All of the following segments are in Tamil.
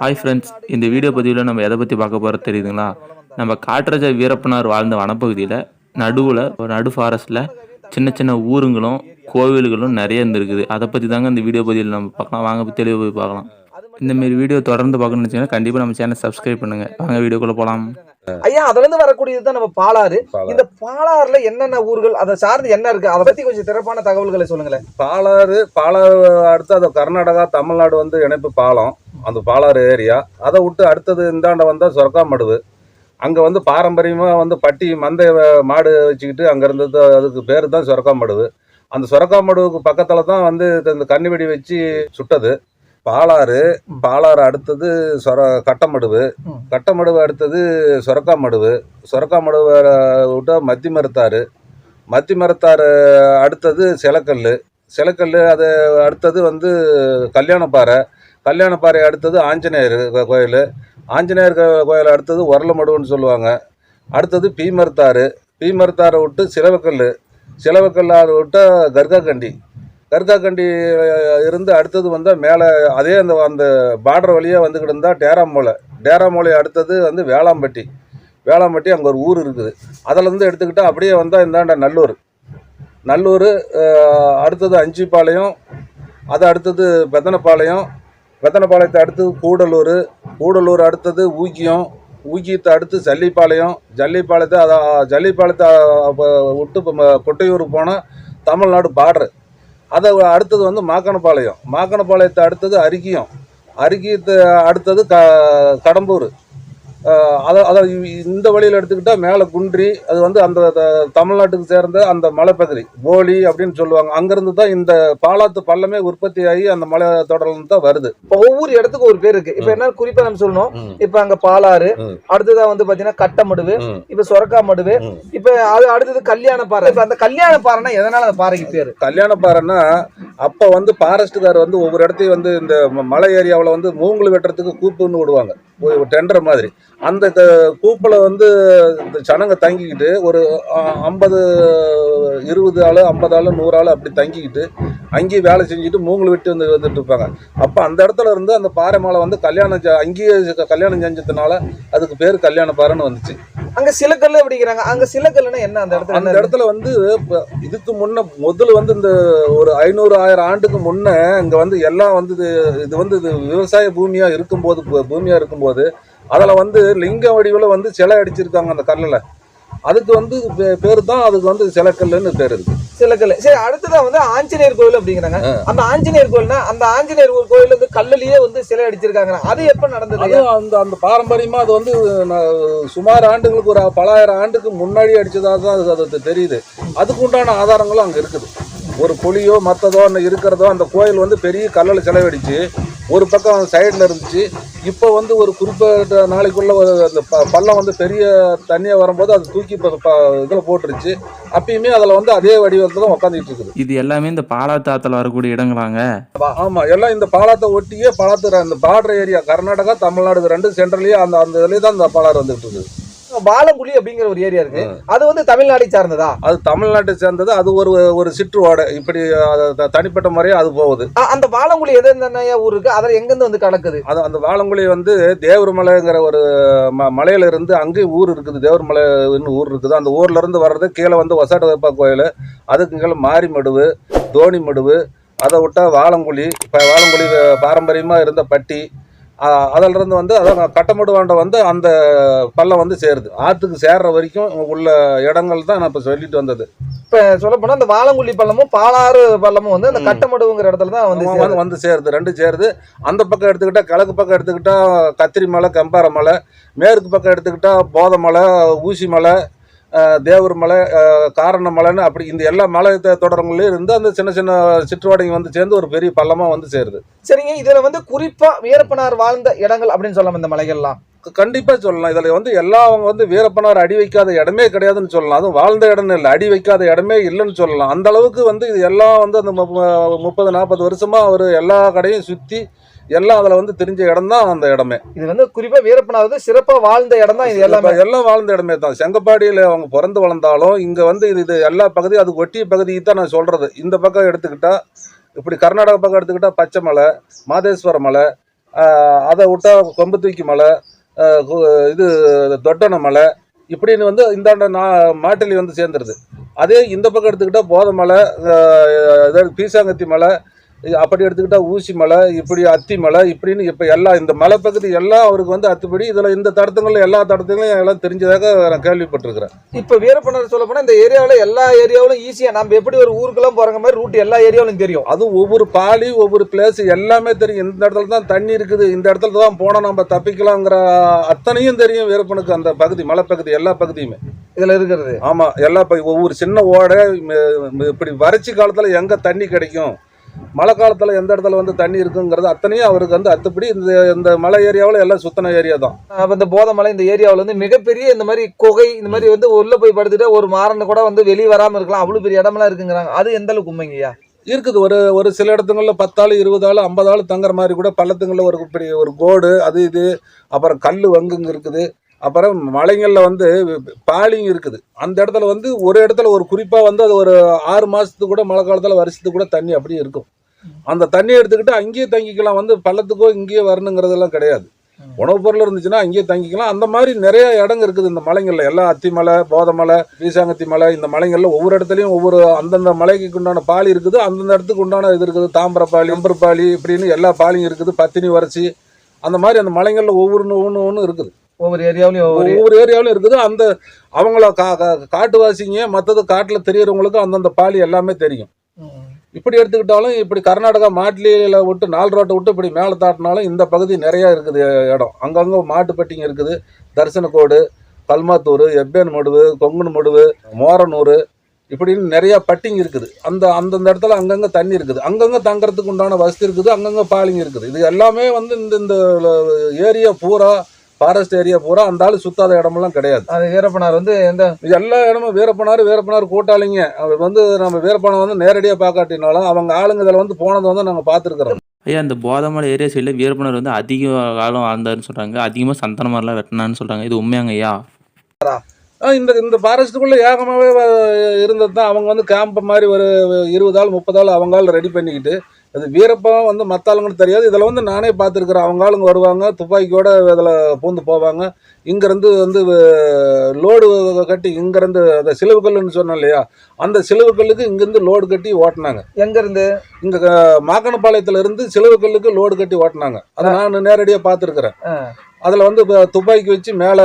ஹாய் ஃப்ரெண்ட்ஸ், இந்த வீடியோ பதிவில் நம்ம எதை பற்றி பார்க்க போகிறது தெரியுதுங்களா? நம்ம காட்ராஜா வீரப்பனார் வாழ்ந்த வனப்பகுதியில் நடுவில் ஒரு நடு ஃபாரஸ்ட்டில் சின்ன சின்ன ஊருங்களும் கோவில்களும் நிறைய இருந்திருக்குது. அதை பற்றி தாங்க இந்த வீடியோ பதிவில் நம்ம பார்க்கலாம். வாங்க தெளிவாக போய் பார்க்கலாம். இந்தமாரி வீடியோ தொடர்ந்து பார்க்கணும்னு வச்சுன்னா கண்டிப்பாக நம்ம சேனல் சப்ஸ்கிரைப் பண்ணுங்கள். வாங்க வீடியோக்குள்ளே போகலாம். ஐயா, அதுல இருந்து வரக்கூடியதுதான் நம்ம பாலாறு. இந்த பாலாறுல என்னென்ன ஊர்கள் அதை சார்ந்து என்ன இருக்கு, அதை பத்தி கொஞ்சம் சிறப்பான தகவல்களை சொல்லுங்களேன். பாலாறு அடுத்து அது கர்நாடகா தமிழ்நாடு வந்து இணைப்பு பாலம், அந்த பாலாறு ஏரியா. அதை விட்டு அடுத்தது இந்தாண்ட வந்தால் சொர்க்காமடுவு. அங்கே வந்து பாரம்பரியமாக வந்து பட்டி மந்தை மாடு வச்சுக்கிட்டு அங்கே இருந்தது, அதுக்கு பேர் தான் சொர்க்காமடுவு. அந்த சொர்க்காமடுவுக்கு பக்கத்தில் தான் வந்து இந்த கன்னிவெடி வச்சு சுட்டது. பாலாறு அடுத்தது கட்டமடுவு அடுத்தது சொரக்காமடுவை விட்டா மத்தி மரத்தாறு அடுத்தது சிலக்கல் அது அடுத்தது வந்து கல்யாணப்பாறை அடுத்தது ஆஞ்சநேயர் கோயில் அடுத்தது உரலமடுவுன்னு சொல்லுவாங்க. அடுத்தது பீமரத்தாரை விட்டு சிலவக்கல் விட்டா கர்காக்கண்டி இருந்து அடுத்தது வந்தால் மேலே அதே அந்த பார்டர் வழியாக வந்துக்கிட்டு இருந்தால் டேராமோலை அடுத்தது வந்து வேளாம்பட்டி அங்கே ஒரு ஊர் இருக்குது. அதிலேருந்து எடுத்துக்கிட்டால் அப்படியே வந்தால் இந்தாண்ட நல்லூர் அடுத்தது அஞ்சிப்பாளையம், அது அடுத்தது பெத்தனப்பாளையத்தை அடுத்தது கூடலூர் அடுத்தது ஊக்கியத்தை அடுத்து ஜல்லிப்பாளையத்தை விட்டு கொட்டையூருக்கு போனால் தமிழ்நாடு பார்டரு. அதை அடுத்தது வந்து மாக்கனப்பாளையத்தை அடுத்தது அரிக்கியத்தை அடுத்தது கடம்பூர். அதை இந்த வழியில் எடுத்துக்கிட்டால் மேலே குன்றி, அது வந்து அந்த தமிழ்நாட்டுக்கு சேர்ந்த அந்த மலைப்பகுதி போலி அப்படின்னு சொல்லுவாங்க. அங்கேருந்து தான் இந்த பாலாத்து பள்ளமே உற்பத்தி ஆகி அந்த மலை தொடர்ந்து தான் வருது. இப்போ ஒவ்வொரு இடத்துக்கும் ஒரு பேர் இருக்கு. இப்போ என்ன குறிப்பா நம்ம சொல்லணும், இப்போ அங்கே பாலாறு, அடுத்ததான் வந்து பார்த்தீங்கன்னா கட்டமடுவு, இப்போ சொரக்காமடுவு, இப்போ அது அடுத்தது கல்யாணப்பாறை. இப்போ அந்த கல்யாணப்பாறைனா எதனால அந்த பாறைக்கு பேர் கல்யாணப்பாறைன்னா, அப்போ வந்து ஃபாரஸ்ட்டுக்கார் வந்து ஒவ்வொரு இடத்தையும் வந்து இந்த மலை ஏரியாவில் வந்து மூங்கல் வெட்டுறதுக்கு கூப்புன்னு விடுவாங்க, டெண்டர் மாதிரி. அந்த கூப்பில் வந்து இந்த ஜனங்க தங்கிக்கிட்டு ஒரு 50 20 ஆள் 50 ஆள் 100 ஆள் அப்படி தங்கிக்கிட்டு அங்கேயே வேலை செஞ்சுட்டு மூங்கல் வெட்டி வந்துட்டு இருப்பாங்க. அப்போ அந்த இடத்துல இருந்து அந்த பாறை மேலே வந்து அங்கேயே கல்யாணம் செஞ்சதுனால அதுக்கு பேர் கல்யாணப்பாறைன்னு வந்துச்சு. அங்கே சிலக்கல் அப்படிங்கிறாங்க. அங்கே சிலக்கல்னா என்ன? அந்த இடத்துல வந்து இதுக்கு முன்ன முதல்ல வந்து இந்த ஒரு 500-1000 ஆண்டுக்கு முன்னே இங்கே வந்து எல்லாம் வந்து இது வந்து இது விவசாய பூமியாக இருக்கும்போது அதில் வந்து லிங்க வடிவில் வந்து சிலை அடிச்சிருக்காங்க அந்த கல்லில். அதுக்கு வந்து பேர் தான், அதுக்கு வந்து சிலக்கல்லுன்னு பேர் இருக்கு. சிலக்கல். சரி, அடுத்ததான் வந்து ஆஞ்சநேயர் கோயில் அப்படிங்கிறாங்க. அந்த ஆஞ்சநேயர் கோயில்னா அந்த ஆஞ்சநேயர் கோயில் வந்து கல்லுலயே வந்து சிலை அடிச்சிருக்காங்க. அது எப்ப நடந்தது? அந்த பாரம்பரியமா அது வந்து சுமார் ஆண்டுகளுக்கு ஒரு பல ஆயிரம் ஆண்டுக்கு முன்னாடி அடிச்சதாக தான் அது தெரியுது. அதுக்கு உண்டான ஆதாரங்களும் அங்கே இருக்குது. ஒரு புலியோ மற்றதோ இருக்கிறதோ அந்த கோயில் வந்து பெரிய கல்லில் சிலைவடிச்சு ஒரு பக்கம் சைடில் இருந்துச்சு. இப்போ வந்து ஒரு குறிப்பிட்ட நாளைக்குள்ள அந்த பள்ளம் வந்து பெரிய தண்ணியாக வரும்போது அது தூக்கி இதில் போட்டுருச்சு. அப்பயுமே அதில் வந்து அதே வடிவத்தில் தான் உட்காந்துட்டு இருக்குது. இது எல்லாமே இந்த பாலாத்தாத்தில் வரக்கூடிய இடங்களாங்க. ஆமாம், எல்லாம் இந்த பாலாத்தை ஒட்டியே அந்த பார்டர் ஏரியா கர்நாடகா தமிழ்நாடு ரெண்டு சென்ட்ரலையே அந்த இதுலேயே தான் இந்த பாலாறு வந்துட்டு இருக்குது. வாழங்குழி அப்படிங்கிற ஒரு ஏரியா இருக்கு. அது வந்து தமிழ்நாட்டை சார்ந்ததா? அது தமிழ்நாட்டை சேர்ந்தது. அது ஒரு சிற்றுவாடை இப்படி தனிப்பட்ட முறையா அது போகுது. அந்த வாழங்குழி எது ஊர் இருக்கு, அதில் எங்கிருந்து வந்து கலக்குது? அந்த வாழங்குழி வந்து தேவர்மலைங்கிற ஒரு மலையில இருந்து அங்கேயும் ஊர் இருக்குது, தேவர்மலைன்னு ஊர் இருக்குது. அந்த ஊர்ல இருந்து வர்றது கீழே வந்து வசாட்டப்பா கோயில், அதுக்கு கீழே மாரிமடுவு, தோணிமடுவு, அதை விட்டா வாழங்குழி பாரம்பரியமா இருந்த பட்டி. அதில் இருந்து வந்து அதான் கட்டமடுவாண்ட வந்து அந்த பள்ளம் வந்து சேருது. ஆற்றுக்கு சேர்ற வரைக்கும் உள்ள இடங்கள் தான் நான் இப்போ சொல்லிட்டு வந்தது. இப்போ சொல்ல போனால் அந்த வாழங்குழி பள்ளமும் பாலாறு பள்ளமும் வந்து அந்த கட்டமடுவுங்கிற இடத்துல தான் வந்து சேருது. ரெண்டு சேருது. அந்த பக்கம் எடுத்துக்கிட்டா, கிழக்கு பக்கம் எடுத்துக்கிட்டா கத்திரி மலை, கம்பார மலை, மேற்கு பக்கம் எடுத்துக்கிட்டா போத மலை, ஊசி மலை, தேவர் மலை, காரண மலைன்னு அப்படி இந்த எல்லா மலை தொடரங்களையும் இருந்து அந்த சின்ன சின்ன சிற்றுவாடைங்க வந்து சேர்ந்து ஒரு பெரிய பள்ளமா வந்து சேருது. சரிங்க, இதுல வந்து குறிப்பா வீரப்பனார் வாழ்ந்த இடங்கள் அப்படின்னு சொல்லலாம். இந்த மலைகள்லாம் கண்டிப்பா சொல்லலாம். இதுல வந்து அவங்க வந்து வீரப்பனார் அடி வைக்காத இடமே கிடையாதுன்னு சொல்லலாம். அதுவும் வாழ்ந்த இடம்னு இல்லை, அடி வைக்காத இடமே இல்லைன்னு சொல்லலாம். அந்த அளவுக்கு வந்து இது எல்லாம் வந்து அந்த 30-40 வருஷமா அவர் எல்லா கடையும் சுத்தி எல்லாம் அதில் வந்து தெரிஞ்ச இடம் தான் அந்த இடமே. இது வந்து குறிப்பாக வீரப்பனார் வந்து சிறப்பாக வாழ்ந்த இடம் தான். இது எல்லாம் வாழ்ந்த இடமே தான். செங்கப்பாடியில் அவங்க பிறந்து வளர்ந்தாலும் இங்கே வந்து இது எல்லா பகுதியும் அதுக்கு ஒட்டிய பகுதிக்கு தான் நான் சொல்கிறது. இந்த பக்கம் எடுத்துக்கிட்டால் இப்படி கர்நாடகா பக்கம் எடுத்துக்கிட்டால் பச்சை மலை, மாதேஸ்வர மலை, அதை விட்டா கொம்பத்தூக்கி மலை, இது தொட்டணை மலை, இப்படின்னு வந்து இந்தாண்ட மாட்டிலி வந்து சேர்ந்துருது. அதே இந்த பக்கம் எடுத்துக்கிட்டால் போதை மலை, அதாவது பீசாங்கத்தி மலை, அப்படி எடுத்துக்கிட்டா ஊசி மலை, இப்படி அத்தி மலை, இப்படின்னு இப்போ எல்லாம் இந்த மலை பகுதி எல்லாம் அவருக்கு வந்து அத்துப்படி. இதில் இந்த தடத்துங்களில் எல்லா தடத்துங்களையும் எல்லாம் தெரிஞ்சதாக நான் கேள்விப்பட்டிருக்கிறேன். இப்போ வீரப்பனார் சொல்ல போனால் இந்த ஏரியாவில் எல்லா ஏரியாவிலும் ஈஸியாக நம்ம எப்படி ஒரு ஊருக்கெல்லாம் போகிற மாதிரி ரூட் எல்லா ஏரியாவிலும் தெரியும். அதுவும் ஒவ்வொரு பாலி ஒவ்வொரு பிளேஸ் எல்லாமே தெரியும். இந்த இடத்துல தான் தண்ணி இருக்குது, இந்த இடத்துல தான் போனால் நம்ம தப்பிக்கலாங்கிற அத்தனையும் தெரியும் வீரப்பனுக்கு. அந்த பகுதி மலைப்பகுதி எல்லா பகுதியுமே இதில் இருக்கிறது. ஆமாம், எல்லா ஒவ்வொரு சின்ன ஓடை, இப்படி வறட்சி காலத்தில் எங்கே தண்ணி கிடைக்கும், மழை காலத்தில் எந்த இடத்துல வந்து தண்ணி இருக்குங்கிறது அத்தனையும் அவருக்கு வந்து அத்துப்படி. இந்த மலை ஏரியாவில் எல்லாம் சுத்தன ஏரியா தான். அப்போ இந்த போதமலை இந்த ஏரியாவில் வந்து மிகப்பெரிய இந்த மாதிரி குகை, இந்த மாதிரி வந்து உள்ள போய் படுத்துட்டு ஒரு மாறன்னு கூட வந்து வெளியே வராமல் இருக்கலாம், அவ்வளோ பெரிய இடமெல்லாம் இருக்குங்கிறாங்க. அது எந்த அளவுக்கு உண்மைங்கய்யா? இருக்குது. ஒரு சில இடத்துங்களில் 10 ஆள் 20 ஆள் 50 ஆள் தங்குற மாதிரி கூட பள்ளத்துங்களில் ஒரு இப்படி ஒரு கோடு அது இது, அப்புறம் கல் வங்குங்க இருக்குது. அப்புறம் மலைங்களில் வந்து பாலிங் இருக்குது. அந்த இடத்துல வந்து ஒரு இடத்துல ஒரு குறிப்பாக வந்து அது ஒரு 6 மாதத்துக்கு கூட மழை காலத்தில் வருஷத்துக்கு கூட தண்ணி அப்படியே இருக்கும். அந்த தண்ணியை எடுத்துக்கிட்டு அங்கேயே தங்கிக்கலாம். வந்து பள்ளத்துக்கோ இங்கேயே வரணுங்கிறதெல்லாம் கிடையாது. உணவுப் பொருள் இருந்துச்சுன்னா அங்கேயே தங்கிக்கலாம். அந்த மாதிரி நிறைய இடங்க இருக்குது இந்த மலைங்களில். எல்லாம் அத்தி மலை, போதமலை, பீசாங்கத்தி மலை, இந்த மலைகளில் ஒவ்வொரு இடத்துலையும் ஒவ்வொரு அந்தந்த மலைக்கு உண்டான பாலி இருக்குது. அந்தந்த இடத்துக்கு உண்டான இது இருக்குது. தாம்பரப்பாலி, அம்பர்பாலி, இப்படின்னு எல்லா பாலியும் இருக்குது. பத்தினி வறட்சி, அந்த மாதிரி அந்த மலைகளில் ஒவ்வொன்று இருக்குது. ஒவ்வொரு ஏரியாவிலும் இருக்குது. அந்த அவங்கள காட்டுவாசிங்க மற்றது காட்டில் தெரியறவங்களுக்கு அந்தந்த பாலி எல்லாமே தெரியும். இப்படி எடுத்துக்கிட்டாலும் இப்படி கர்நாடகா மாட்டிலியில் விட்டு 4 ரோட்டை விட்டு இப்படி மேலே தாட்டினாலும் இந்த பகுதி நிறையா இருக்குது இடம். அங்கங்கே மாட்டுப்பட்டிங்க இருக்குது. தரிசனக்கோடு, கல்மாத்தூர், எப்பேன் மடுவு, கொங்குனு மடுவு, மோரனூர், இப்படின்னு நிறையா பட்டிங்க இருக்குது. அந்தந்த இடத்துல அங்கங்கே தண்ணி இருக்குது. அங்கங்கே தங்குறதுக்கு உண்டான வசதி இருக்குது. அங்கங்கே பாலிங்க இருக்குது. இது எல்லாமே வந்து இந்த ஏரியா பூரா ஃபாரஸ்ட் ஏரியா பூரா அந்த ஆள் சுத்தாத இடமெல்லாம் கிடையாது. அது வீரப்பனார் வந்து எல்லா இடமும் வீரப்பனார் கூட்டாளிங்க. அவர் வந்து நம்ம வீரப்பனார் வந்து நேரடியாக பார்க்காட்டினாலும் அவங்க ஆளுங்க இதில் வந்து போனதை வந்து நாங்கள் பார்த்துருக்குறோம். ஐயா, இந்த போதமலை ஏரியா சைடில் வீரப்பனார் வந்து அதிக காலம் வாழ்ந்தாருன்னு சொல்கிறாங்க. அதிகமாக சந்தன மரம்லாம் வெட்டினான்னு சொல்கிறாங்க. இது உண்மையாங்க ஐயா? இந்த ஃபாரஸ்ட்டுக்குள்ளே ஏகமாகவே இருந்தது தான். அவங்க வந்து கேம்ப் மாதிரி ஒரு 20 ஆள் 30 ஆள் அவங்க ஆள் ரெடி பண்ணிக்கிட்டு, அது வீரப்பா வந்து மற்ற ஆளுங்களுக்கு தெரியாது. இதில் வந்து நானே பார்த்துருக்குறேன். அவங்க ஆளுங்க வருவாங்க, துப்பாக்கியோட இதில் பூந்து போவாங்க. இங்கேருந்து வந்து லோடு கட்டி இங்கேருந்து அந்த சிலுவுக்கல்லுன்னு சொன்னோம் இல்லையா, அந்த சிலுவுக்கல்லுக்கு இங்கேருந்து லோடு கட்டி ஓட்டினாங்க. எங்கேருந்து? இங்கே மாக்கனப்பாளையத்துலேருந்து சிலுவுக்கல்லுக்கு லோடு கட்டி ஓட்டினாங்க. அதை நான் நேரடியாக பார்த்துருக்குறேன். அதில் வந்து துப்பாக்கி வச்சு மேலே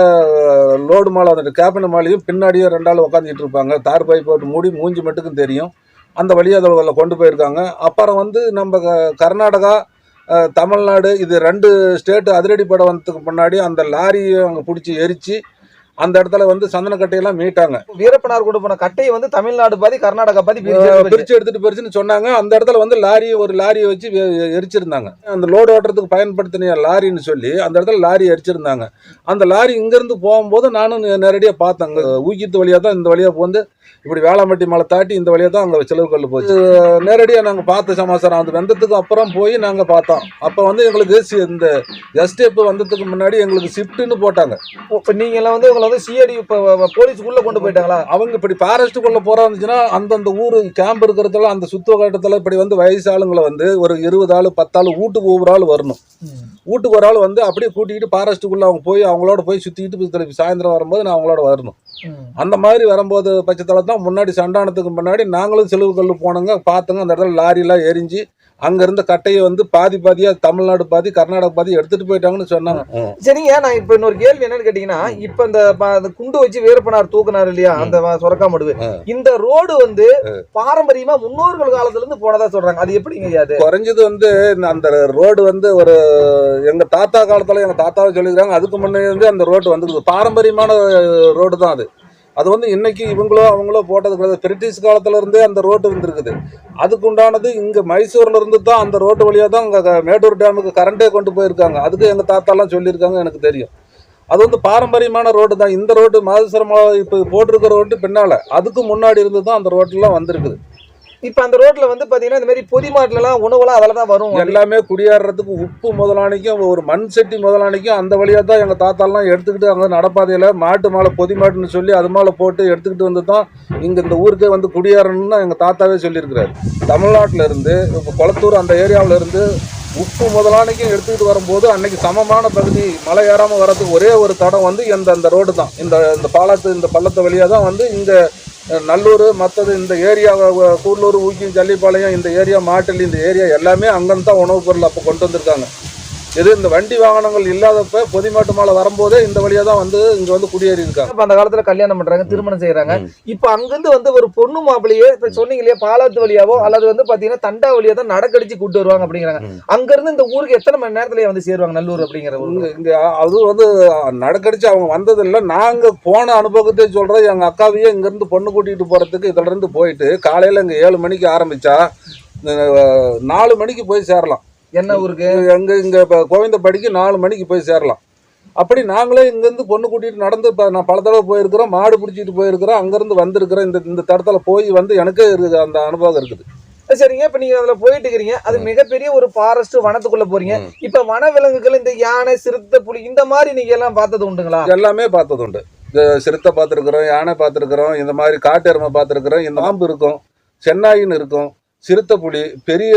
லோடு மாலை, அந்த கேபின் மாலையும் பின்னாடியே 2 ஆள் உட்காந்துட்டு இருப்பாங்க. தார் பை போட்டு மூடி மூஞ்சி மட்டுக்கும் தெரியும். அந்த வழியாக அதில் கொண்டு போயிருக்காங்க. அப்புறம் வந்து நம்ம கர்நாடகா, தமிழ்நாடு, இது 2 ஸ்டேட்டு அதிரடி படம் வந்ததுக்கு முன்னாடி அந்த லாரியை அங்கே பிடிச்சி எரித்து அந்த இடத்துல வந்து சந்தனக்கட்டையெல்லாம் மீட்டாங்க. வீரப்பனார் கொண்டு போன கட்டையை வந்து தமிழ்நாடு பாதி கர்நாடகா பாதி பிரித்து எடுத்துகிட்டு போயிருச்சுன்னு சொன்னாங்க. அந்த இடத்துல வந்து ஒரு லாரியை வச்சு எரிச்சிருந்தாங்க. அந்த லோடு ஓட்டுறதுக்கு பயன்படுத்தின லாரின்னு சொல்லி அந்த இடத்துல லாரி எரிச்சிருந்தாங்க. அந்த லாரி இங்கேருந்து போகும்போது நானும் நேரடியாக பார்த்தேன். ஊக்கித்து வழியாக தான் இந்த வழியாக போந்து இப்படி வேளாம்பட்டி மலை தாட்டி இந்த வழியாக தான் அங்கே சிலுவுக்கல் போச்சு. நேரடியாக நாங்கள் பார்த்த சமாச்சாரம். அந்த வெந்ததுக்கு அப்புறம் போய் நாங்கள் பார்த்தோம். அப்போ வந்து எங்களுக்கு இந்த எஸ்டேப் வந்ததுக்கு முன்னாடி எங்களுக்கு ஷிஃப்ட்டுன்னு போட்டாங்க. இப்போ நீங்கள்லாம் வந்து உங்களை வந்து சிஐடி இப்போ போலீஸுக்குள்ளே கொண்டு போயிட்டாங்களா? அவங்க இப்படி ஃபாரஸ்ட்டுக்குள்ளே போகிறாந்துச்சுன்னா அந்தந்த ஊர் கேம்ப் இருக்கிறதுல அந்த சுற்றுவட்டத்தில் இப்படி வந்து வயசு ஆளுங்களை வந்து ஒரு 20 ஆள் 10 ஆள் வீட்டுக்கு ஒவ்வொரு ஆள் வரணும். வீட்டுக்கு ஒரு ஆள் வந்து அப்படியே கூட்டிக்கிட்டு ஃபாரஸ்ட்டுக்குள்ளே அவங்க போய் அவங்களோட போய் சுற்றிக்கிட்டு திருப்பி சாயந்தரம் வரும்போது நான் அவங்களோட வரணும். அந்த மாதிரி வரும்போது பட்சத்தில் தான் முன்னாடி சண்டானத்துக்கு முன்னாடி நாங்களும் சிலுவுக்கல் போனோங்க, பார்த்தோங்க. அந்த இடத்துல லாரிலாம் எரிஞ்சு அங்கேருந்த கட்டையை வந்து பாதியாக தமிழ்நாடு பாதி கர்நாடகா பாதி எடுத்துகிட்டு போயிட்டாங்கன்னு சொன்னாங்க. சரிங்க, நான் இப்போ இன்னொரு கேள்வி என்னன்னு கேட்டிங்கன்னா, இப்போ இந்த குண்டு வச்சு வீரப்பனார் தூக்குனார் இல்லையா அந்த சொரக்கா மடுவு, இந்த ரோடு வந்து பாரம்பரியமாக முன்னோர்கள் காலத்துலேருந்து போனதா சொல்கிறாங்க. அது எப்படிங்க? அது குறைஞ்சது வந்து அந்த ரோடு வந்து ஒரு எங்கள் தாத்தா காலத்தில் எங்கள் தாத்தாவை சொல்லிக்கிறாங்க. அதுக்கு முன்னே வந்து அந்த ரோடு வந்து பாரம்பரியமான ரோடு தான் அது. அது வந்து இன்னைக்கு இவங்களோ அவங்களோ போட்டது கிடையாது. பிரிட்டிஷ் காலத்துல இருந்தே அந்த ரோடு இருந்திருக்குது. அதுக்கு உண்டானது இங்கே மைசூர்ல இருந்து தான் அந்த ரோட்டு வழியாக தான் இங்கே மேட்டூர் டேமுக்கு கரண்டே கொண்டு போயிருக்காங்க. அதுக்கு எங்கள் தாத்தாலாம் சொல்லியிருக்காங்க, எனக்கு தெரியும். அது வந்து பாரம்பரியமான ரோடு தான். இந்த ரோடு மாதேஸ்வரம் இப்போ போட்டிருக்கிற ரோட்டு பின்னால் அதுக்கு முன்னாடி இருந்து தான் அந்த ரோட்டெலாம் வந்திருக்குது. இப்ப அந்த ரோட்ல வந்து பாத்தீங்கன்னா இந்த மாதிரி பொதி மாட்டுல எல்லாம் உணவுலாம் அதில் தான் வரும். எல்லாமே குடியேறதுக்கு உப்பு முதலானிக்கும் ஒரு மண் சட்டி முதலானிக்கும் அந்த வழியா தான் எங்க தாத்தாலாம் எடுத்துக்கிட்டு அங்க நடப்பாதையில மாட்டு மாலை பொதி மாட்டுன்னு சொல்லி அது மேலே போட்டு எடுத்துக்கிட்டு வந்து தான் இங்க இந்த ஊருக்கே வந்து குடியேறணும்னு எங்க தாத்தாவே சொல்லியிருக்கிறாரு. தமிழ்நாட்டில இருந்து இப்போ குளத்தூர் அந்த ஏரியாவில இருந்து உப்பு முதலானிக்கும் எடுத்துக்கிட்டு வரும்போது அன்னைக்கு சமமான பகுதி மலை ஏறாமல் வரதுக்கு ஒரே ஒரு தடம் வந்து அந்த ரோடு தான். இந்த பாலத்து இந்த பள்ளத்தை வழியாக தான் வந்து இந்த நல்லூர் மற்றது இந்த ஏரியா கூர்லூர் ஊக்கி ஜல்லிப்பாளையம் இந்த ஏரியா மாட்டல் இந்த ஏரியா எல்லாமே அங்கேருந்து தான் உணவுப் பொருள் அப்போ கொண்டு வந்திருக்காங்க. இது இந்த வண்டி வாகனங்கள் இல்லாதப்ப பொதி மாட்டு மாலை வரும்போதே இந்த வழியா தான் வந்து இங்க வந்து குடியேறி இருக்காங்க. அந்த காலத்துல கல்யாணம் பண்றாங்க, திருமணம் செய்யறாங்க. இப்ப அங்கிருந்து வந்து ஒரு பொண்ணு மாப்பிள்ளையே இப்ப சொன்னீங்க இல்லையா பாலாத்து வழியாவோ அல்லது வந்து பாத்தீங்கன்னா தண்டா வழியா தான் நடக்கடிச்சு கூட்டு வருவாங்க அப்படிங்கிறாங்க. அங்க இருந்து இந்த ஊருக்கு எத்தனை மணி நேரத்துல வந்து சேருவாங்க நல்லூர் அப்படிங்கிற இங்க அது வந்து நடக்கடிச்சு அவங்க வந்தது இல்லை. நாங்க போன அனுபவத்தை சொல்றோம். எங்க அக்காவையே இங்க இருந்து பொண்ணு கூட்டிட்டு போறதுக்கு இதுல இருந்து போயிட்டு காலையில இங்க 7 மணிக்கு ஆரம்பிச்சா 4 மணிக்கு போய் சேரலாம். என்ன ஊருக்கு? எங்க இங்க கோவிந்தப்படிக்கு 4 மணிக்கு போய் சேரலாம். அப்படி நாங்களே இங்கேருந்து பொண்ணு கூட்டிகிட்டு நடந்து இப்போ நான் பல தடவை போயிருக்கிறோம், மாடு பிடிச்சிட்டு போயிருக்கிறோம், அங்கேருந்து வந்திருக்கிறேன். இந்த தடத்தில் போய் வந்து எனக்கே இருக்குது அந்த அனுபவம் இருக்குது. சரிங்க, இப்ப நீங்க அதுல போயிட்டு இருக்கிறீங்க, அது மிகப்பெரிய ஒரு ஃபாரஸ்ட் வனத்துக்குள்ள போறீங்க. இப்ப வன விலங்குகள் இந்த யானை சிறுத்தை புலி இந்த மாதிரி நீங்க எல்லாம் பார்த்தது உண்டுங்களா? எல்லாமே பார்த்தது உண்டு. சிறுத்தை பார்த்துருக்குறோம், யானை பார்த்துருக்குறோம், இந்த மாதிரி காட்டு எருமை பார்த்துருக்குறோம், இந்த பாம்பு இருக்கும், சென்னாயின்னு இருக்கும், சிறுத்தை புலி, பெரிய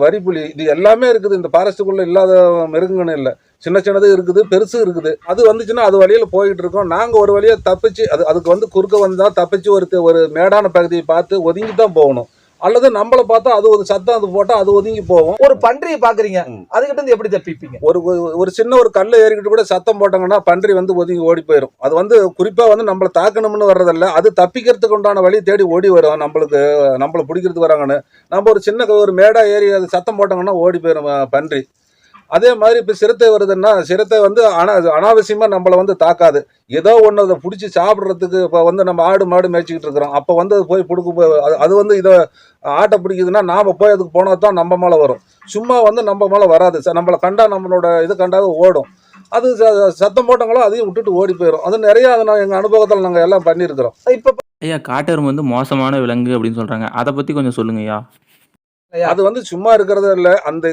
வரி புலி, இது எல்லாமே இருக்குது. இந்த ஃபாரஸ்ட்டுக்குள்ள இல்லாத மிருகங்கன்னு இல்லை. சின்ன சின்னது இருக்குது, பெருசு இருக்குது. அது வந்துச்சுன்னா அது வழியில் போயிட்டு இருக்கோம். நாங்கள் ஒரு வழியை தப்பிச்சு அதுக்கு வந்து குறுக்க வந்தால் தப்பிச்சு ஒரு மேடான பகுதியை பார்த்து ஒதுங்கி தான் போகணும். அல்லது நம்மளை பார்த்தா அது ஒரு சத்தம் அது போட்டால் அது ஒதுங்கி போகும். ஒரு பன்றியை பாக்குறீங்க, அதுகிட்ட இருந்து எப்படி தப்பிப்பீங்க? ஒரு சின்ன ஒரு கல்லை ஏறிக்கிட்டு கூட சத்தம் போட்டாங்கன்னா பன்றி வந்து ஒதுங்கி ஓடி போயிடும். அது வந்து குறிப்பாக வந்து நம்மளை தாக்கணும்னு வர்றதில்ல, அது தப்பிக்கிறதுக்கு உண்டான வழி தேடி ஓடி வரும். நம்மளை பிடிக்கிறதுக்கு வராங்கன்னு நம்ம ஒரு சின்ன ஒரு மேடா ஏறி அது சத்தம் போட்டாங்கன்னா ஓடி போயிடும் பன்றி. அதே மாதிரி இப்போ சிறுத்தை வருதுன்னா சிறுத்தை வந்து அனாவசியமாக நம்மளை வந்து தாக்காது. ஏதோ ஒன்று அதை பிடிச்சி சாப்பிட்றதுக்கு இப்போ வந்து நம்ம ஆடு மாடு மேய்ச்சிக்கிட்டு இருக்கிறோம். அப்போ வந்து அது போய் அது வந்து இதை ஆட்டை பிடிக்குதுன்னா நாம் போய் அதுக்கு போனால் தான் நம்ம மேலே வரும். சும்மா வந்து நம்ம மேலே வராது. நம்மளை கண்டா நம்மளோட இது கண்டாக ஓடும். அது சத்தம் போட்டாங்களோ அதையும் விட்டுட்டு ஓடி போயிடும். அது நிறையா அதை எங்கள் அனுபவத்தில் நாங்கள் எல்லாம் பண்ணியிருக்கிறோம். இப்போ ஐயா காட்டெருமை வந்து மோசமான விலங்கு அப்படின்னு சொல்றாங்க, அதை பத்தி கொஞ்சம் சொல்லுங்க ஐயா. அது வந்து சும்மா இருக்கிறது இல்லை. அந்த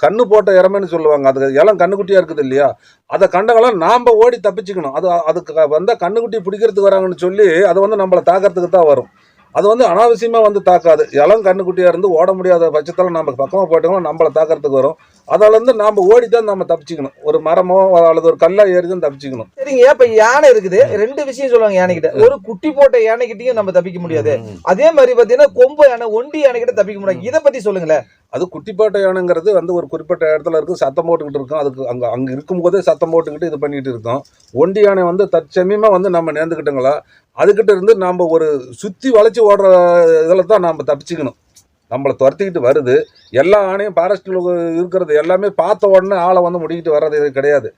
கண்ணு போட்ட இறமைன்னு சொல்லுவாங்க. அது இளம் கண்ணுக்குட்டியா இருக்குது இல்லையா, அதை கண்டவங்களாம் நாம ஓடி தப்பிச்சுக்கணும். அதுக்கு வந்த கண்ணுக்குட்டி பிடிக்கிறதுக்கு வராங்கன்னு சொல்லி அதை வந்து நம்மளை தாக்கிறதுக்கு தான் வரும். அது வந்து அனாவசியமா வந்து தாக்காது. இளம் கண்ணுக்குட்டியா இருந்து ஓட முடியாத பட்சத்தில் நம்ம பக்கமாக போயிட்டோம்னா நம்மளை தாக்கிறதுக்கு வரும். அதில் இருந்து நம்ம ஓடித்தான் நம்ம தப்பிச்சுக்கணும். ஒரு மரமோ அல்லது ஒரு கல்லா ஏறி தான் தப்பிச்சுக்கணும். சரிங்க, இப்ப யானை இருக்குது. 2 விஷயம் சொல்லுவாங்க யானை கிட்ட. ஒரு குட்டி போட்ட யானை கிட்டையும் நம்ம தப்பிக்க முடியாது. அதே மாதிரி பாத்தீங்கன்னா கொம்பு யானை ஒண்டி யானை கிட்ட தப்பிக்க முடியாது. இதை பத்தி சொல்லுங்களேன். அது குட்டிப்பாட்டை யானைங்கிறது வந்து ஒரு குறிப்பிட்ட இடத்துல இருக்கும், சத்தம் போட்டுக்கிட்டு இருக்கும். அதுக்கு அங்கே இருக்கும்போதே சத்தம் போட்டுக்கிட்டு இது பண்ணிட்டு இருக்கோம். ஒண்டி யானை வந்து தற்சமயமாக வந்து நம்ம நேர்ந்துக்கிட்டோங்களா அதுக்கிட்ட இருந்து நம்ம ஒரு சுற்றி வளைச்சி ஓடுற இதில் தான் நம்ம தப்பிச்சுக்கணும். நம்மளை துரத்திக்கிட்டு வருது. எல்லா ஆணையும் ஃபாரஸ்ட்டில் இருக்கிறது எல்லாமே பார்த்த உடனே ஆளை வந்து முடிக்கிட்டு வர்றது கிடையாது.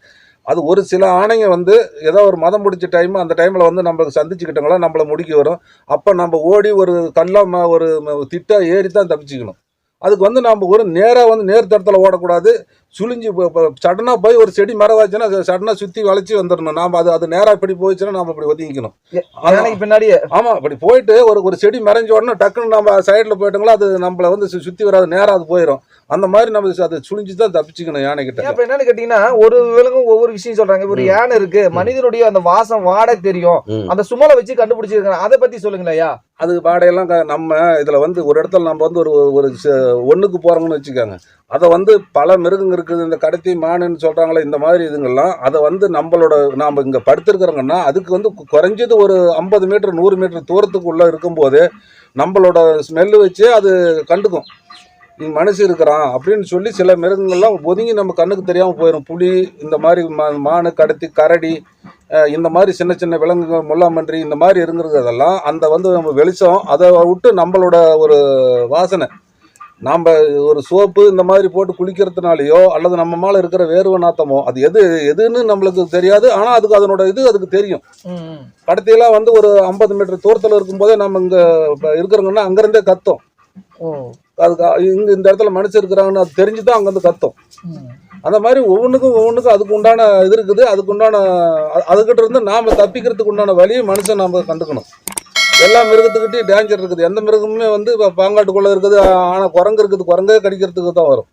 அது ஒரு சில ஆணைங்க வந்து ஏதோ ஒரு மதம் பிடிச்ச டைம் அந்த டைமில் வந்து நம்மளுக்கு சந்திச்சுக்கிட்டோங்களா நம்மளை முடிக்க வரும். அப்போ நம்ம ஓடி ஒரு ஒரு திட்டா ஏறி தான் தப்பிச்சுக்கணும். அதுக்கு வந்து நம்ம ஒரு நேராக வந்து நேர் தரத்தில் ஓடக்கூடாது. சுழிஞ்சு சடனாக போய் ஒரு செடி மரம் வச்சுன்னா சடனாக சுற்றி வளைச்சி வந்துடணும். நாம் அது நேராக இப்படி போயிடுச்சுன்னா நம்ம இப்படி ஒதுங்கிக்கணும். பின்னாடியே ஆமாம், அப்படி போயிட்டு ஒரு செடி மறைஞ்ச உடனே டக்குன்னு நம்ம சைடில் போயிட்டோங்களா அது நம்மளை வந்து சுற்றி வராது, நேராக அது போயிடும். அந்த மாதிரி நம்ம அதை சுழிஞ்சு தான் தப்பிச்சுக்கணும் யானை கிட்ட. இப்ப என்னன்னு கேட்டீங்கன்னா ஒரு விலங்கும் ஒவ்வொரு விஷயம் சொல்றாங்க. ஒரு யானை இருக்கு, மனிதனுடைய அந்த வாசம் வாடை தெரியும், அந்த சுமலை வச்சு கண்டுபிடிச்சிருக்காங்க. அதை பத்தி சொல்லுங்களேயா. அது வாடையெல்லாம் நம்ம இதில் வந்து ஒரு இடத்துல நம்ம வந்து ஒரு ஒன்றுக்கு போகிறோங்கன்னு வச்சுக்கோங்க. அதை வந்து பல மிருகங்க இருக்குது, இந்த கடத்தி மானுன்னு சொல்கிறாங்களே இந்த மாதிரி இதுங்கெல்லாம் அதை வந்து நாம் இங்கே படுத்திருக்கிறோங்கன்னா அதுக்கு வந்து குறைஞ்சது ஒரு 50 மீட்டர் 100 மீட்டர் தூரத்துக்குள்ளே இருக்கும்போது நம்மளோட ஸ்மெல்லு வச்சு அது கண்டுக்கும் மனுஷன் இருக்கிறான் அப்படின்னு சொல்லி. சில மிருகங்கள்லாம் ஒதுங்கி நம்ம கண்ணுக்கு தெரியாமல் போயிடும். புலி, இந்த மாதிரி மானு, கடத்தி, கரடி, இந்த மாதிரி சின்ன சின்ன விலங்குகள், முல்லாமன்றி இந்த மாதிரி இருங்கிறது அதெல்லாம் அந்த வந்து நம்ம வெளிச்சம் அதை விட்டு நம்மளோட ஒரு வாசனை நாம் ஒரு சோப்பு இந்த மாதிரி போட்டு குளிக்கிறதுனாலையோ அல்லது நம்ம மேலே இருக்கிற வேர்வை நாத்தமோ அது எதுன்னு நம்மளுக்கு தெரியாது. ஆனால் அதுக்கு தெரியும். கடத்தியெல்லாம் வந்து ஒரு 50 மீட்டர் தூரத்தில் இருக்கும்போதே நம்ம இங்கே இருக்கிறோங்கன்னா அங்கேருந்தே கத்தும். அதுக்கு இங்கே இந்த இடத்துல மனுஷன் இருக்கிறாங்கன்னு அது தெரிஞ்சு தான் அங்கேருந்து கத்தும். அந்த மாதிரி ஒவ்வொன்றுக்கும் அதுக்கு உண்டான இது இருக்குது. அதுக்கிட்ட இருந்து நாம் தப்பிக்கிறதுக்கு உண்டான வழியை மனுஷன் நாம் கண்டுக்கணும். எல்லா மிருகத்துக்கிட்டையும் டேஞ்சர் இருக்குது. எந்த மிருகமுமே வந்து இப்போ பாங்காட்டுக்குள்ள இருக்குது. ஆனால் குரங்கு இருக்குது, குரங்கே கடிக்கிறதுக்கு தான் வரும்.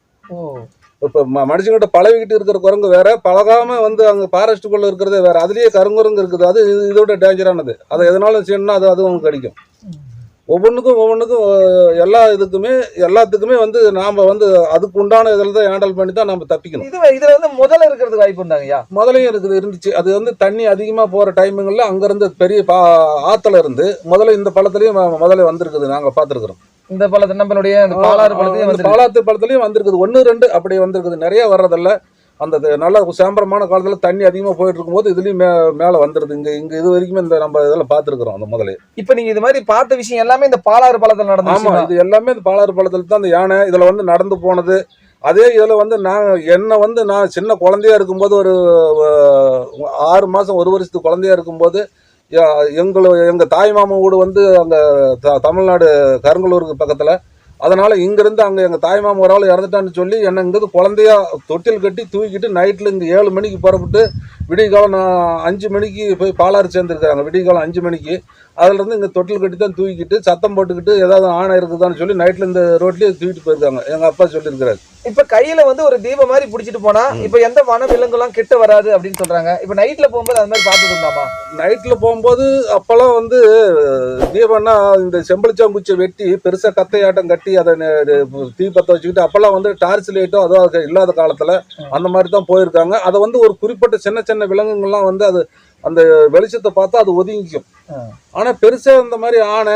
இப்போ மனுஷங்கிட்ட பழகிக்கிட்டு இருக்கிற குரங்கு வேற, பழகாம வந்து அங்கே ஃபாரஸ்ட்டுக்குள்ள இருக்கிறதே வேற. அதுலேயே கருங்குரங்கு இருக்குது. அது இதோட டேஞ்சரானது. அதை எதனாலும் செய்யணும்னா அதுவும் கடிக்கும். ஒவ்வொன்றுக்கும் எல்லாத்துக்குமே வந்து நாம் வந்து அதுக்கு உண்டான இதில் தான் ஹேண்டில் பண்ணி தான் நம்ம தப்பிக்கணும். இதுல வந்து முதல்ல இருக்கிறதுக்கு வாய்ப்பு இருந்தாங்கய்யா. முதலையும் இருந்துச்சு. அது வந்து தண்ணி அதிகமாக போகிற டைமுங்களில் அங்கேருந்து பெரிய ஆற்றுல இருந்து முதல்ல இந்த பழத்துலையும் முதல்ல வந்திருக்குது. நாங்கள் பார்த்துருக்குறோம். இந்த பழத்தை நம்மளுடைய பாலாறு பழத்துலையும் வந்திருக்குது. 1 2 அப்படி வந்திருக்குது. நிறைய வர்றதில்ல. அந்த நல்ல சாம்பரமான காலத்தில் தண்ணி அதிகமாக போயிட்டு இருக்கும்போது இதுலேயும் மேலே வந்துடுது. இங்கே இது வரைக்குமே இந்த நம்ம இதெல்லாம் பார்த்துருக்குறோம். அந்த முதலே இப்போ நீங்கள் இது மாதிரி பார்த்த விஷயம் எல்லாமே இந்த பாலாறு பழத்தில் நடந்து. ஆமாம், இது எல்லாமே இந்த பாலாறு பழத்தில் தான். அந்த யானை இதில் வந்து நடந்து போனது. அதே இதில் வந்து நான் சின்ன குழந்தையா இருக்கும்போது, ஒரு 6 மாதம் 1 வருஷத்துக்கு குழந்தையா இருக்கும்போது எங்கள் தாய் மாமா வீடு வந்து அங்கே தமிழ்நாடு கருங்கலூருக்கு பக்கத்தில். அதனால் இங்கேருந்து அங்கே எங்கள் தாய் மாமா ஒரு ஆள் இறந்துட்டான்னு சொல்லி என்னை இங்கேருந்து குழந்தையா தொட்டில் கட்டி தூக்கிட்டு நைட்டில் இங்கே 7 மணிக்கு புறப்பட்டு விடிய காலம் 5 மணிக்கு போய் பாலாறு சேர்ந்துருக்குறாங்க. விடிய காலம் 5 மணிக்கு அதுலேருந்து இங்கே தொட்டில் கட்டி தான் தூக்கிட்டு சத்தம் போட்டுக்கிட்டு ஏதாவது ஆணை இருக்குதான்னு சொல்லி நைட்டில் இந்த ரோட்லேயே தூக்கிட்டு போயிருக்காங்க. எங்கள் அப்பா சொல்லியிருக்கிறாரு. இப்போ கையில் வந்து ஒரு தீபம் மாதிரி பிடிச்சிட்டு போனால் இப்போ எந்த வன விலங்குலாம் கிட்ட வராது அப்படின்னு சொல்கிறாங்க. இப்போ நைட்டில் போகும்போது அது மாதிரி பார்த்துட்டு இருந்தாமா? நைட்டில் போகும்போது அப்போல்லாம் வந்து தீபம்னா இந்த செம்பளிச்சாங்குச்சியை வெட்டி பெருசாக கத்தையாட்டம் கட்டி அதை தீ பற்ற வச்சுக்கிட்டு அப்போல்லாம் வந்து டார்ச் லைட்டோ அதோ இல்லாத காலத்தில் அந்த மாதிரி தான் போயிருக்காங்க. அதை வந்து ஒரு குறிப்பிட்ட சின்ன சின்ன விலங்குகள்லாம் வந்து அது அந்த வெளிச்சத்தை பார்த்தா அது ஒதுங்கிக்கும். ஆனால் பெருசாக இந்த மாதிரி ஆனை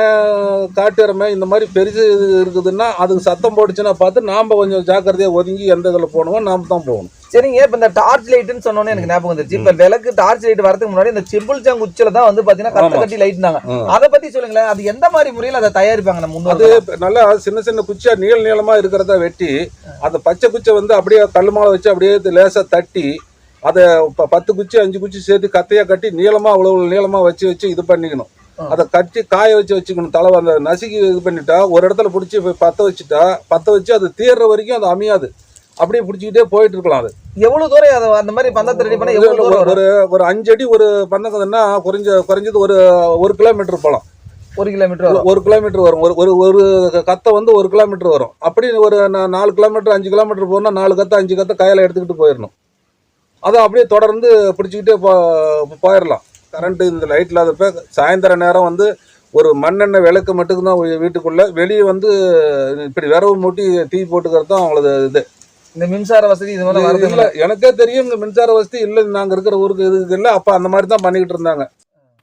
காட்டு எருமை இந்த மாதிரி பெருசு இருக்குதுன்னா அதுக்கு சத்தம் போட்டுச்சுன்னா பார்த்து நாம் கொஞ்சம் ஜாக்கிரதையாக ஒதுங்கி எந்த இதில் போகணுமோ நாம் தான் போகணும். சரிங்க. இப்போ இந்த டார்ச் லைட்டுன்னு சொன்னோன்னே எனக்கு ஞாபகம் வந்துருச்சு. இப்போ விளக்கு டார்ச் லைட் வரதுக்கு முன்னாடி இந்த செம்புள்சாங் உச்சில தான் வந்து பார்த்தீங்கன்னா கட்ட கட்டி லைட்னாங்க. அதை பற்றி சொல்லுங்களேன். அது எந்த மாதிரி முறையில் அதை தயாரிப்பாங்க? நம்ம முன்னாடி நல்லா சின்ன சின்ன குச்சியா நீளமாக இருக்கிறத வெட்டி அந்த பச்சை குச்சை வந்து அப்படியே கல் மாலை வச்சு அப்படியே லேசாக தட்டி அதை 10 குச்சி 5 குச்சி சேர்த்து கத்தையாக கட்டி நீளமாக அவ்வளோ நீளமாக வச்சு இது பண்ணிக்கணும். அதை கட்டி காய வச்சுக்கணும். தலை அந்த நசுக்கி இது பண்ணிட்டா ஒரு இடத்துல பிடிச்சி பற்ற வச்சு அது தீர்ற வரைக்கும் அது அமையாது. அப்படியே பிடிச்சிக்கிட்டே போயிட்டு இருக்கலாம். அது எவ்வளவு தூரம் அதை அந்த மாதிரி பந்தத்தை ரெடி பண்ண ஒரு 5 அடி ஒரு பந்தங்கன்னா குறைஞ்சது ஒரு 1 கிலோமீட்டர் போகலாம். 1 கிலோமீட்டர் 1 கிலோமீட்டர் வரும். ஒரு கத்தை வந்து 1 கிலோமீட்டர் வரும். அப்படி ஒரு 4 கிலோமீட்டர் 5 கிலோமீட்டர் போனால் 4 கத்தை 5 கத்தை கையில் எடுத்துக்கிட்டு போயிடணும். அதை அப்படியே தொடர்ந்து பிடிச்சிக்கிட்டே போயிடலாம். கரண்ட்டு இந்த லைட் இல்லாதப்ப சாயந்தர நேரம் வந்து ஒரு மண்ணெண்ணெய் விளக்கு மட்டும்தான் வீட்டுக்குள்ளே. வெளியே வந்து இப்படி விரவு மூட்டி தீ போட்டுக்கிறது தான் அவங்களது இது. இந்த மின்சார வசதி இது மாதிரி வரது இல்லை. எனக்கே தெரியும் இந்த மின்சார வசதி இல்லை. நாங்கள் இருக்கிற ஊருக்கு இது இல்லை. அப்போ அந்த மாதிரி தான் பண்ணிக்கிட்டு இருந்தாங்க.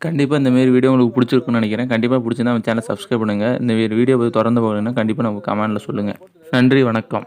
கண்டிப்பாக இந்த மாரி வீடியோ உங்களுக்கு பிடிச்சிருக்குன்னு நினைக்கிறேன். கண்டிப்பாக பிடிச்சிருந்தா நம்ம சேனல் சப்ஸ்கிரைப் பண்ணுங்கள். இந்த வீடியோ பற்றி தொடர்ந்து போகணுன்னா கண்டிப்பாக நம்ம கமெண்ட்டில் சொல்லுங்கள். நன்றி, வணக்கம்.